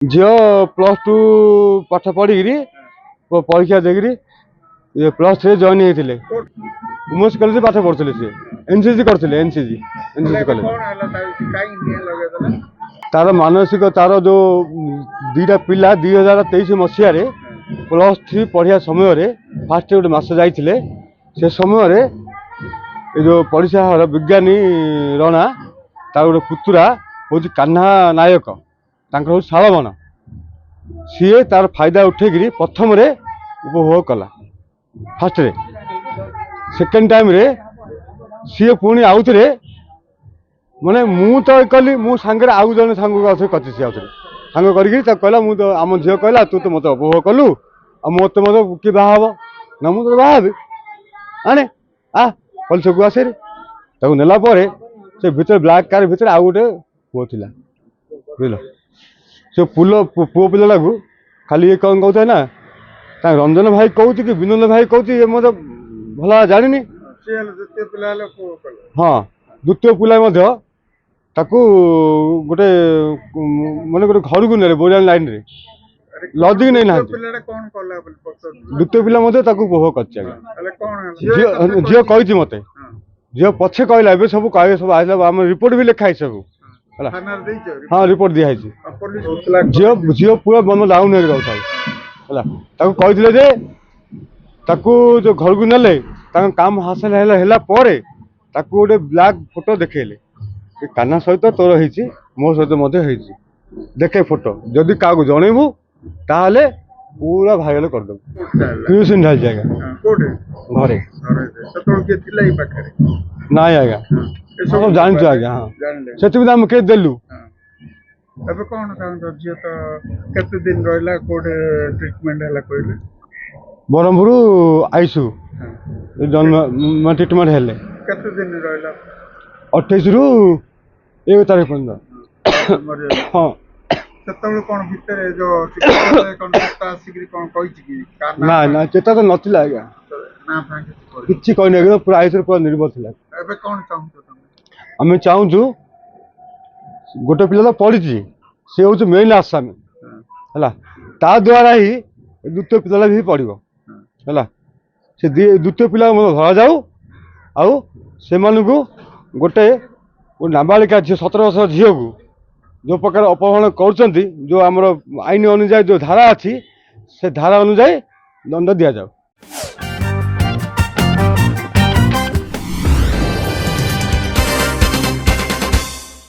झील +2 पाठ पढ़ी परीक्षा देकरी +3 जॉइन होते वुमेन्स कॉलेज पाठ पढ़ुले सी एनसीसी करते एनसीसी कॉलेज तार मानसिक तार जो दीटा पिला 2023 मसीह +3 पढ़िया समय फास्ट गोटे मस जाते से समय जो पड़िशा घर विज्ञानी रणा तार गोटे पुतुरा हूँ कान्हा नायक हूँ शालमन सी तार फायदा उठेक प्रथम उपभोग कला फास्ट सेकेंड टाइम रे सी पुणी आउ थे माने मु तो कली मु सांगे आउ जन सांग कची सी आउ सांग कर कहला मु तो आम झील कहला तू तो मत उपभोग कलु मत मत किए बाहब ना मुझे बाहबी आने आ पुलिस को आसे नेला से भीतर ब्लैक कार भीतर आउ गोटे पुओ थिला बुझल से पुओ पिला को खाली ये कौन कहते ना रंजन भाई कहूँ कि विनोद भाई कहूँ ये मत भला जानी हाँ द्वितीय पिला गोटे माने गोटे घर को ने बोरियान लाइन रे लॉजिक नहीं ना द्वितीय पिला उपभोग कर झील कही मत झील पछे कहला सब कहे सब आम रिपोर्ट भी लिखाई सब हाँ रिपोर्ट दिखाई झील पूरा बन डाउन हो कहते जो घर को नेले काम हासिल है गोटे ब्लैक फोटो देखेले कान्हा सहित तोर हो मो सहित देखे फोटो जदि क्या जनइबू ताहले पूरा भाइराल करदेबू पीयूष ढाल जाएगा घरे ना आज्ञा सब जानचु आज्ञा हाँ से आम के देलु ब्रह्मपुर आईसु जन्म ट्रिटमेंट हेले 28 रु 1 तारीख पर्यंत हाँ ना ना चेता तो नथिला आज्ञा किछि कहने पूरा आईसु पूरा निर्भर थिला आम चाहूँ गोटे पिला तो पढ़ी सी हूँ मेन आसामी है ता द्वारा ही द्वितीय पिला भी पढ़ो है से द्वितीय पिला धरा जाऊ आउ से गोटे नाबालिका झील 17 वर्ष झील को जो प्रकार अपहरण कर जो आमर आईन अनुजाई जो धारा अच्छी से धारा अनुजाई दंड दि जाऊ।